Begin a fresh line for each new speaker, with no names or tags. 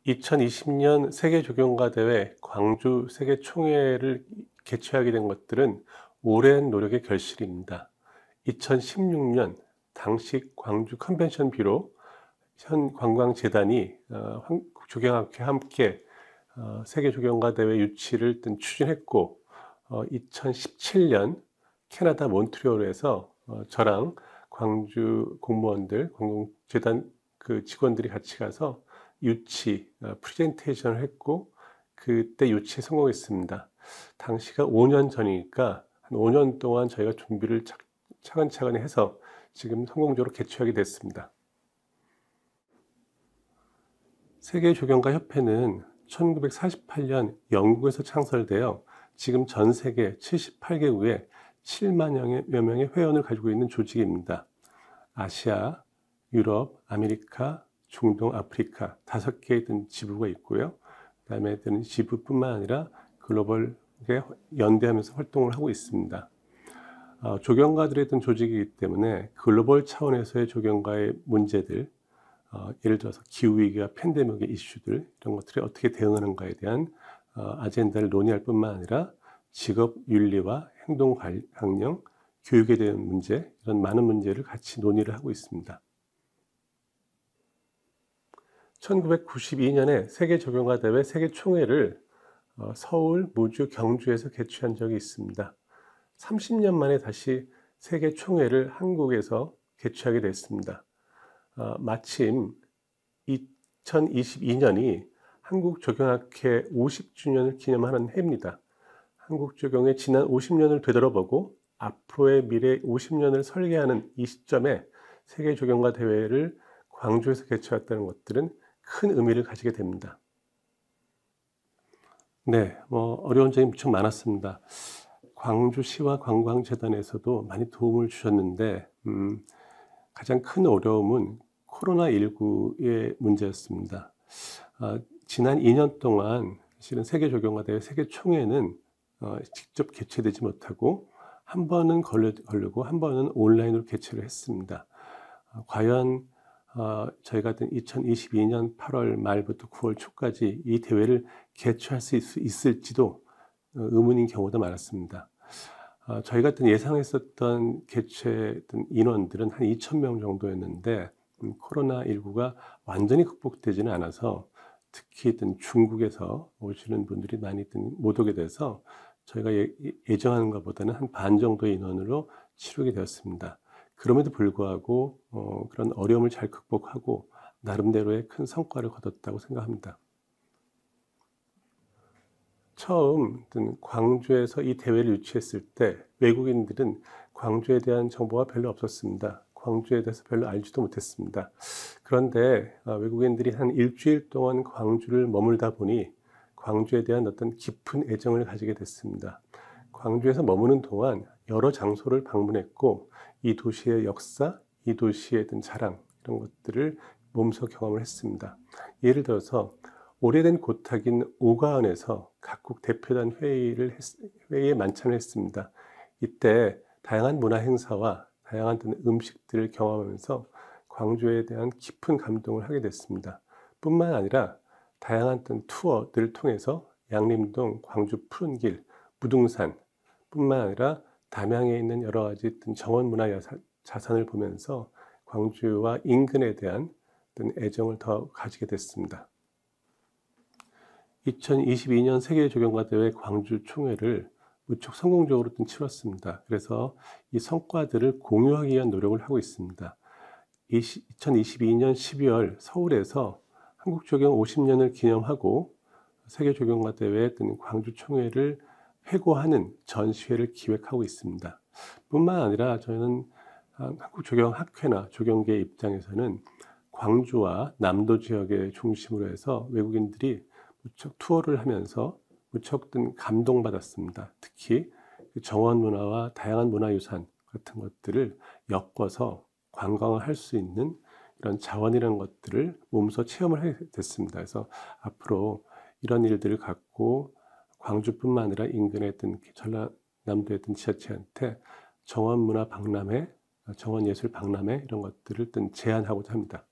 2020년 세계조경가대회 광주 세계총회를 개최하게 된 것들은 오랜 노력의 결실입니다. 2016년 당시 광주 컨벤션 뷰로 현 관광재단이 한국조경학회와 함께 세계조경가대회 유치를 추진했고, 2017년 캐나다 몬트리올에서 저랑 광주 공무원들, 관광재단 직원들이 같이 가서 유치 프레젠테이션을 했고, 그때 유치에 성공했습니다. 당시가 5년 전이니까 한 5년 동안 저희가 준비를 차근차근 해서 지금 성공적으로 개최하게 됐습니다. 세계조경가협회는 1948년 영국에서 창설되어 지금 전 세계 78개국에 7만여 명의 회원을 가지고 있는 조직입니다. 아시아, 유럽, 아메리카, 중동, 아프리카 5개의 지부가 있고요. 그다음에 지부뿐만 아니라 글로벌에 연대하면서 활동을 하고 있습니다. 조경가들의 조직이기 때문에 글로벌 차원에서의 조경가의 문제들, 예를 들어서 기후위기와 팬데믹의 이슈들, 이런 것들이 어떻게 대응하는가에 대한 아젠다를 논의할 뿐만 아니라 직업 윤리와 행동 강령, 교육에 대한 문제, 이런 많은 문제를 같이 논의를 하고 있습니다. 1992년에 세계조경가대회 세계총회를 서울, 무주, 경주에서 개최한 적이 있습니다. 30년 만에 다시 세계총회를 한국에서 개최하게 됐습니다. 마침 2022년이 한국조경학회 50주년을 기념하는 해입니다. 한국조경의 지난 50년을 되돌아보고 앞으로의 미래 50년을 설계하는 이 시점에 세계조경가대회를 광주에서 개최했다는 것들은 큰 의미를 가지게 됩니다. 네, 어려운 점이 무척 많았습니다. 광주시와 관광재단에서도 많이 도움을 주셨는데, 가장 큰 어려움은 코로나19의 문제였습니다. 지난 2년 동안 실은 세계조경가대회 세계총회는 직접 개최되지 못하고 한 번은 걸르고 한 번은 온라인으로 개최를 했습니다. 과연 저희가 2022년 8월 말부터 9월 초까지 이 대회를 개최할 수 있을지도 의문인 경우도 많았습니다. 저희가 예상했었던 개최 인원들은 한 2,000명 정도였는데 코로나19가 완전히 극복되지는 않아서 특히 중국에서 오시는 분들이 많이 못 오게 돼서 저희가 예정하는 것보다는 한 반 정도의 인원으로 치르게 되었습니다. 그럼에도 불구하고 그런 어려움을 잘 극복하고 나름대로의 큰 성과를 거뒀다고 생각합니다. 처음 광주에서 이 대회를 유치했을 때 외국인들은 광주에 대한 정보가 별로 없었습니다. 광주에 대해서 별로 알지도 못했습니다. 그런데 외국인들이 한 일주일 동안 광주를 머물다 보니 광주에 대한 어떤 깊은 애정을 가지게 됐습니다. 광주에서 머무는 동안 여러 장소를 방문했고 이 도시의 역사, 이 도시의 자랑, 이런 것들을 몸소 경험을 했습니다. 예를 들어서 오래된 고탁인 오가원에서 각국 대표단 회의에 만찬을 했습니다. 이때 다양한 문화 행사와 다양한 음식들을 경험하면서 광주에 대한 깊은 감동을 하게 됐습니다. 뿐만 아니라 다양한 투어들을 통해서 양림동, 광주 푸른길, 무등산 뿐만 아니라 담양에 있는 여러 가지 정원 문화 자산을 보면서 광주와 인근에 대한 애정을 더 가지게 됐습니다. 2022년 세계조경가대회 광주 총회를 무척 성공적으로 치렀습니다. 그래서 이 성과들을 공유하기 위한 노력을 하고 있습니다. 2022년 12월 서울에서 한국조경 50년을 기념하고 세계조경가대회 광주 총회를 회고하는 전시회를 기획하고 있습니다. 뿐만 아니라 저희는 한국조경학회나 조경계 입장에서는 광주와 남도 지역의 중심으로 해서 외국인들이 무척 투어를 하면서 무척 감동받았습니다. 특히 정원 문화와 다양한 문화유산 같은 것들을 엮어서 관광을 할 수 있는 이런 자원이라는 것들을 몸소 체험을 하게 됐습니다. 그래서 앞으로 이런 일들을 갖고 광주뿐만 아니라 인근의 전라남도의 지자체한테 정원 문화 박람회, 정원 예술 박람회 이런 것들을 제안하고자 합니다.